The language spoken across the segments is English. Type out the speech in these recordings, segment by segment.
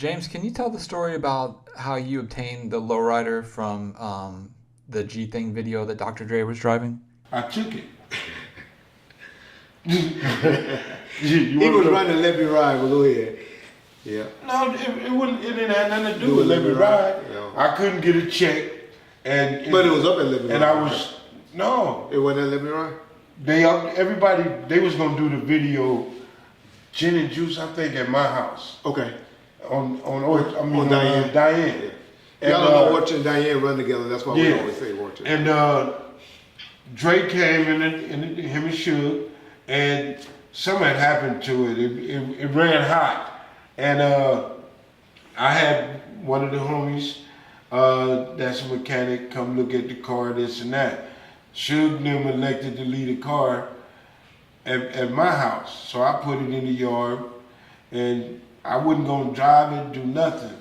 James, can you tell the story about how you obtained the lowrider from the G Thing video that Dr. Dre was driving? I took it. He was running Let Me Ride, but go ahead. Yeah. No, it didn't have nothing to do with Let Me Ride. Yeah. I couldn't get a check, But it was up at Let Me Ride. And I was no. It wasn't at Let Me Ride. They was gonna do the video, gin and juice. I think at my house. Okay. On Diane. Diane. And, y'all know Orchard and Diane run together. That's why we always say Orchard. And Drake came in, him and Suge, and something had happened to it. It ran hot, and I had one of the homies that's a mechanic come look at the car, this and that. Suge and them elected to leave the car at my house, so I put it in the yard, and I wasn't gonna drive it, do nothing,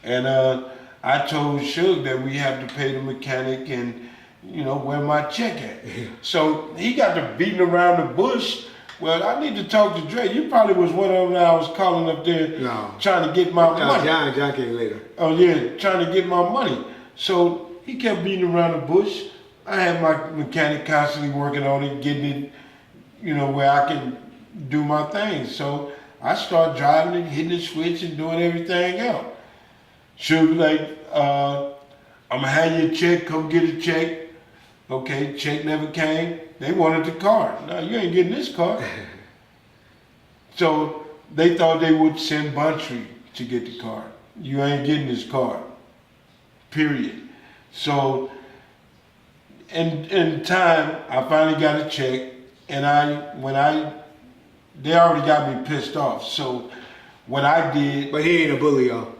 and I told Suge that we have to pay the mechanic and where my check at. So he got to beating around the bush. Well, I need to talk to Dre. You probably was one of them that I was calling up there trying to get my money. John came later. Oh yeah, trying to get my money. So he kept beating around the bush. I had my mechanic constantly working on it, getting it, where I can do my thing. So I started driving it, hitting the switch and doing everything else. She was like, I'm gonna have you a check, come get a check. Okay, check never came. They wanted the car. No, you ain't getting this car. So they thought they would send Buntry to get the car. You ain't getting this car, period. So in time, I finally got a check, and they already got me pissed off. So what I did. But he ain't a bully, y'all.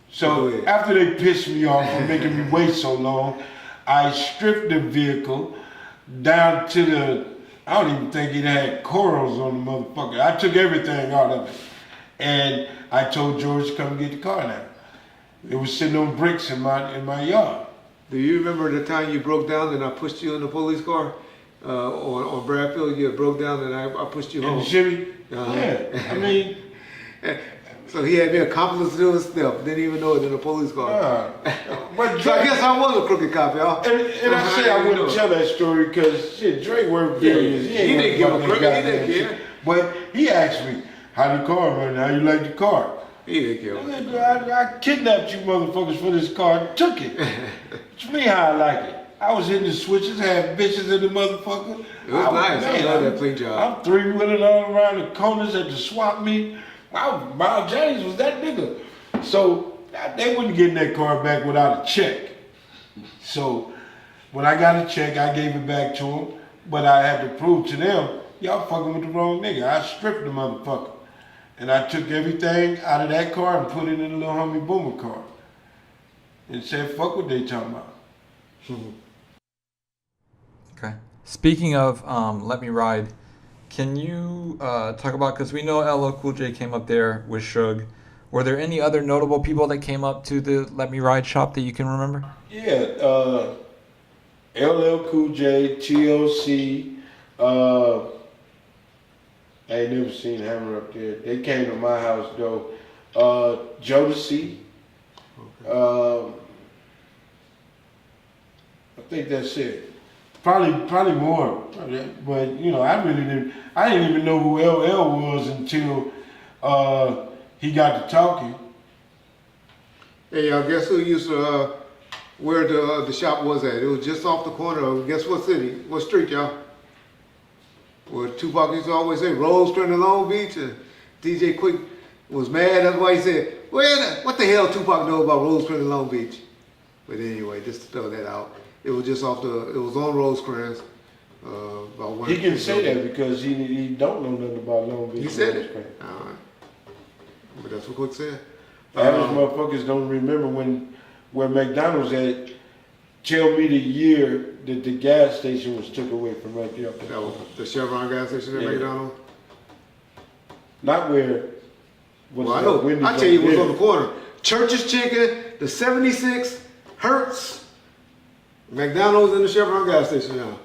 So after they pissed me off for making me wait so long, I stripped the vehicle down to I don't even think it had corals on the motherfucker. I took everything out of it. And I told George to come get the car now. It was sitting on bricks in my yard. Do you remember the time you broke down and I pushed you in the police car on Bradfield? You broke down and I pushed you home. In the Chevy? Yeah, I mean. So he had me accomplice to his stuff. Didn't even know it in a police car. But so I guess I was a crooked cop, y'all. And I say I wouldn't tell that story because Drake worked billions. He didn't give a crooked. He didn't care. But he asked me, "How the car run? How you like the car?" He didn't care. I kidnapped you motherfuckers for this car and took it. What you mean how I like it? I was hitting the switches, had bitches in the motherfucker. It was nice. I love that play job. I'm three-wheeling all around the corners at the swap meet. Miles James was that nigga. So they wouldn't get in that car back without a check. So when I got a check, I gave it back to him. But I had to prove to them, y'all fucking with the wrong nigga. I stripped the motherfucker. And I took everything out of that car and put it in the little homie Boomer car. And said, fuck what they talking about. Okay. Speaking of Let Me Ride, can you talk about, because we know LL Cool J came up there with Suge. Were there any other notable people that came up to the Let Me Ride shop that you can remember? Yeah, LL Cool J, TLC, I ain't never seen Hammer up there. They came to my house though. Jodeci. Okay. I think that's it. Probably more, but I didn't even know who LL was until he got to talking. Hey, y'all, guess who used to where the shop was at? It was just off the corner of guess what city? What street, y'all? Where Tupac used to always say Rose Street in Long Beach, and DJ Quick was mad. That's why he said, "What the hell Tupac know about Rose Street in Long Beach?" But anyway, just to throw that out. It was just it was on Rosecrans. He can say that because he don't know nothing about Long Beach. He said it. All right. But that's what Quick said. Average motherfuckers don't remember where McDonald's at. Tell me the year that the gas station was took away from right there. That was the Chevron gas station at McDonald's? Not where. Well, I know. I tell you what's on the corner. Church's Chicken, the 76, Hertz, McDonald's, and the Chevron gas station, y'all.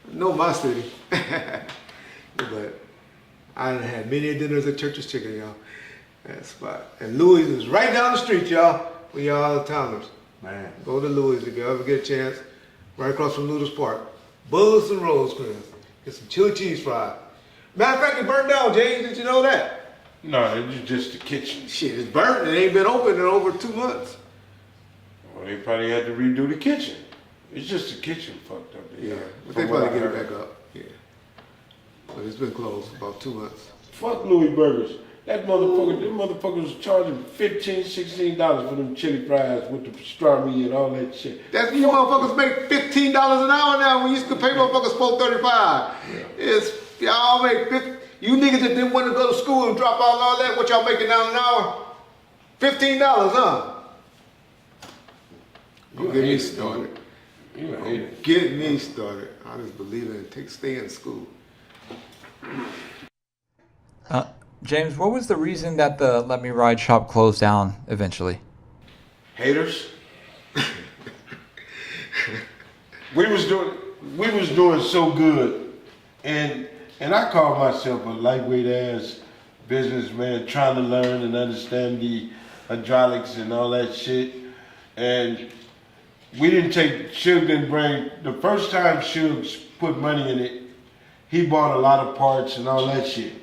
I know my city. But I done had many dinners at Church's Chicken, y'all. That spot. And Louis is right down the street, y'all. For y'all out of towners. Man. Go to Louis if you ever get a chance. Right across from Noodles Park. Bullets and Rosecrans. Get some chili cheese fries. Matter of fact, it burned down, James. Did you know that? No, it's just the kitchen. Shit, it's burnt. It ain't been open in over 2 months. Well, they probably had to redo the kitchen. It's just the kitchen fucked up there. Yeah, but they probably get it back up. Yeah. But it's been closed about 2 months. Fuck Louis Burgers. That motherfucker, them motherfuckers was charging $15, $16 for them chili fries with the pastrami and all that shit. That's you motherfuckers make $15 an hour now. We used to pay motherfuckers $4.35. Yeah. It's y'all make 50. You niggas that didn't want to go to school and drop out and all that, what y'all making now an hour? $15, huh? Don't get me started. You a hater. Get me started. I just believe in stay in school. James, what was the reason that the Let Me Ride shop closed down eventually? Haters. we was doing so good, and I call myself a lightweight ass businessman trying to learn and understand the hydraulics and all that shit. And we didn't Suge didn't bring, the first time Suge put money in it, he bought a lot of parts and all that shit.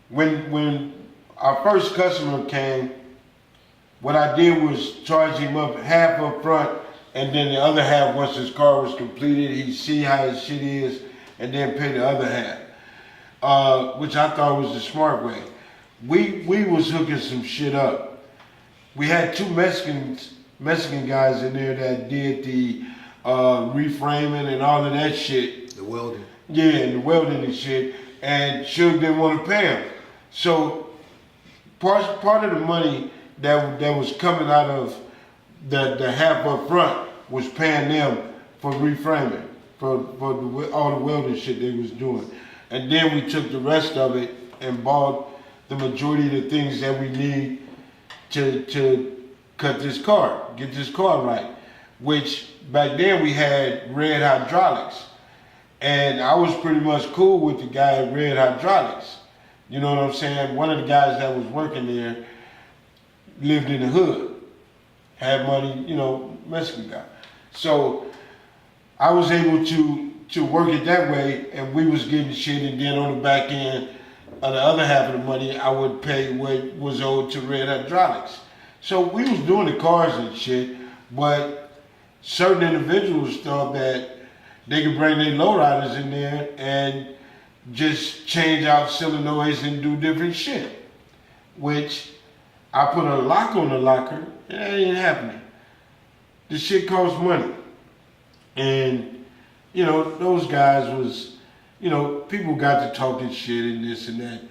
When our first customer came, what I did was charge him up half up front, and then the other half, once his car was completed, he'd see how his shit is, and then pay the other half, which I thought was the smart way. We was hooking some shit up. We had two Mexican guys in there that did the reframing and all of that shit. The welding. Yeah, and the welding and shit, and Suge didn't want to pay him. So part of the money that was coming out of the half up front was paying them for reframing, for all the welding shit they was doing. And then we took the rest of it and bought the majority of the things that we need to cut this car, get this car right. Which back then we had Red Hydraulics. And I was pretty much cool with the guy at Red Hydraulics. You know what I'm saying? One of the guys that was working there lived in the hood, had money, you know, Mexican guy. So I was able to work it that way, and we was getting shit, and then on the back end, on the other half of the money, I would pay what was owed to Red Hydraulics. So we was doing the cars and shit, but certain individuals thought that they could bring their lowriders in there and just change out solenoids and do different shit. Which I put a lock on the locker, and that ain't happening. The shit costs money. And, you know, those guys was, you know, people got to talking shit and this and that.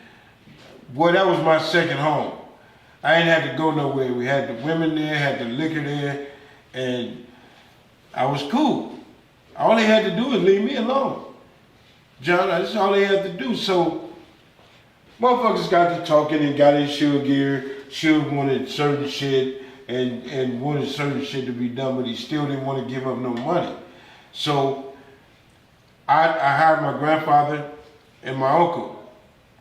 Boy, that was my second home. I ain't had to go nowhere. We had the women there, had the liquor there, and I was cool. All they had to do was leave me alone. John, that's all they had to do. So, motherfuckers got to talking and got in Suge gear. Suge wanted certain shit and wanted certain shit to be done, but he still didn't want to give up no money. So, I hired my grandfather and my uncle.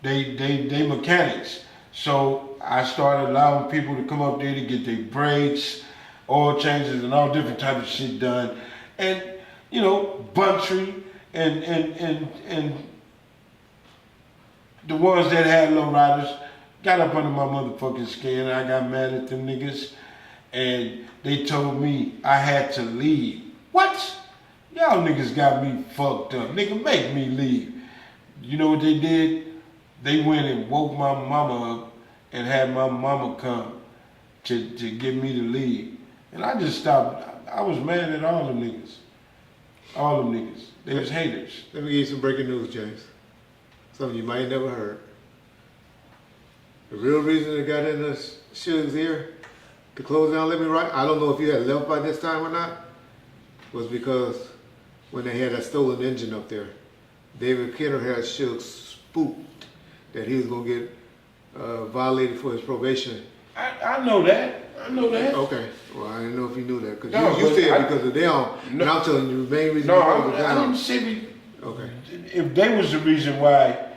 They mechanics. So, I started allowing people to come up there to get their brakes, oil changes, and all different types of shit done. And, you know, Buntry and the ones that had lowriders got up under my motherfucking skin. I got mad at them niggas, and they told me I had to leave. What? Y'all niggas got me fucked up. Nigga, make me leave. You know what they did? They went and woke my mama up and had my mama come to get me to leave. And I just stopped. I was mad at all them niggas. All them niggas. They was haters. Let me give you some breaking news, James. Something you might never heard. The real reason it got in the Suge's ear to close down Let Me Ride, I don't know if you had left by this time or not, was because when they had that stolen engine up there, David Kidder had Suge spooked that he was going to get violated for his probation. I know that. I know that. Okay. Well, I didn't know if you knew that. Because No, you but said I- because of them. No. And I'm telling you, the main reason No, you closed it I down. didn't say we. Okay. If they was the reason why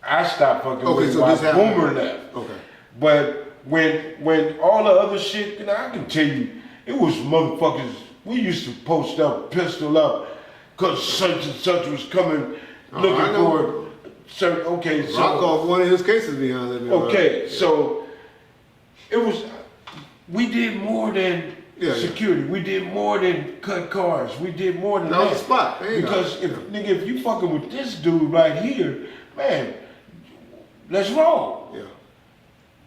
I stopped fucking Okay, with so while this happened. Boomer left. Okay. But when all the other shit, you know, I can tell you, it was motherfuckers. We used to post up, pistol up, cause such and such was coming, I looking know. for certain. Okay, so Rock off one of his cases behind that. okay, so it was. We did more than Yeah, yeah. security. We did more than cut cars. We did more than That was that. the spot. There you Because go. nigga, if you fucking with this dude right here, man, let's roll. Yeah.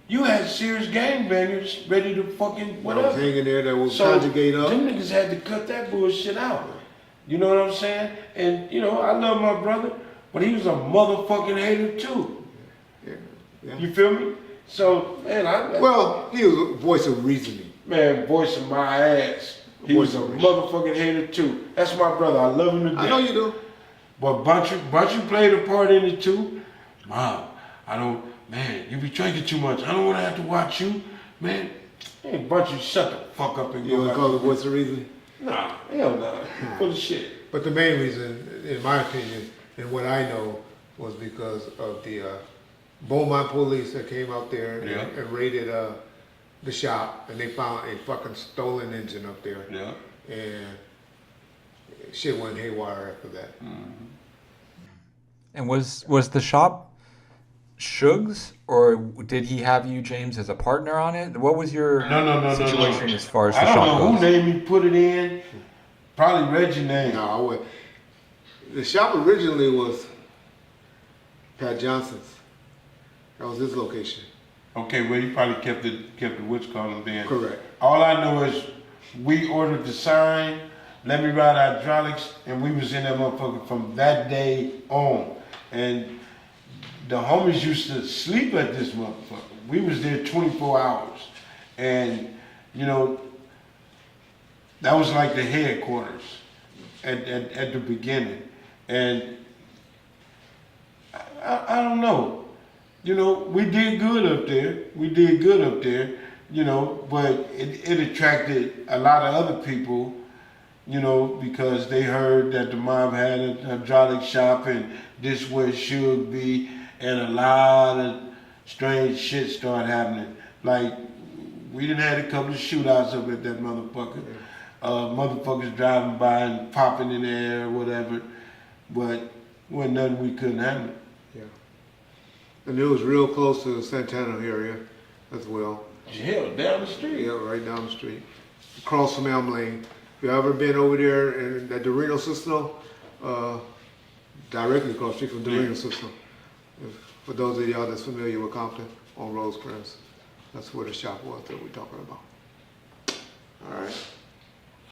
You had serious gangbangers ready to fucking That was whatever. hanging there that will So conjugate up. them niggas had to cut that bullshit out. You know what I'm saying? And you know, I love my brother, but he was a motherfucking hater too. Yeah. Yeah. You feel me? So man, Well, he was a voice of reasoning. man, voice of my ass. He was a motherfucking hater too. That's my brother. I love him to death. I know you do. But Bunchy played a part in it too. Mom, I don't, man, you be drinking too much. I don't want to have to watch you, man. Hey, Bunchy, shut the fuck up and You go want to call it voice of reasoning? Nah, hell no. Full of shit. But the main reason, in my opinion, and what I know, was because of the Beaumont police that came out there and, Yeah. and raided the shop, and they found a fucking stolen engine up there, Yeah. and shit went haywire after that. And was the shop Suge's, or did he have you, James, as a partner on it? What was your No. situation as far as the I don't shop know goes? who name he put it in. Probably Reggie name. No, I would. The shop originally was Pat Johnson's. That was his location. Okay, well, he probably kept the witch calling then. Correct. All I know is we ordered the sign, Let Me Ride Hydraulics, and we was in that motherfucker from that day on. And the homies used to sleep at this motherfucker. We was there 24 hours. And, you know, that was like the headquarters at the beginning. And I don't know. You know, we did good up there. You know, but it attracted a lot of other people, you know, because they heard that the mob had a hydraulic shop and this where it should be, and a lot of strange shit started happening. Like, we done had a couple of shootouts up at that motherfucker. Motherfuckers driving by and popping in the air or whatever, but wasn't nothing we couldn't handle. Yeah. And it was real close to the Santana area as well. Hell, down the street. Yeah, right down the street. Across from Elm Lane. If you ever been over there and at the Reno System, directly across the street from the Reno System. For those of y'all that's familiar with Compton on Rosecrans, that's where the shop was that we're talking about.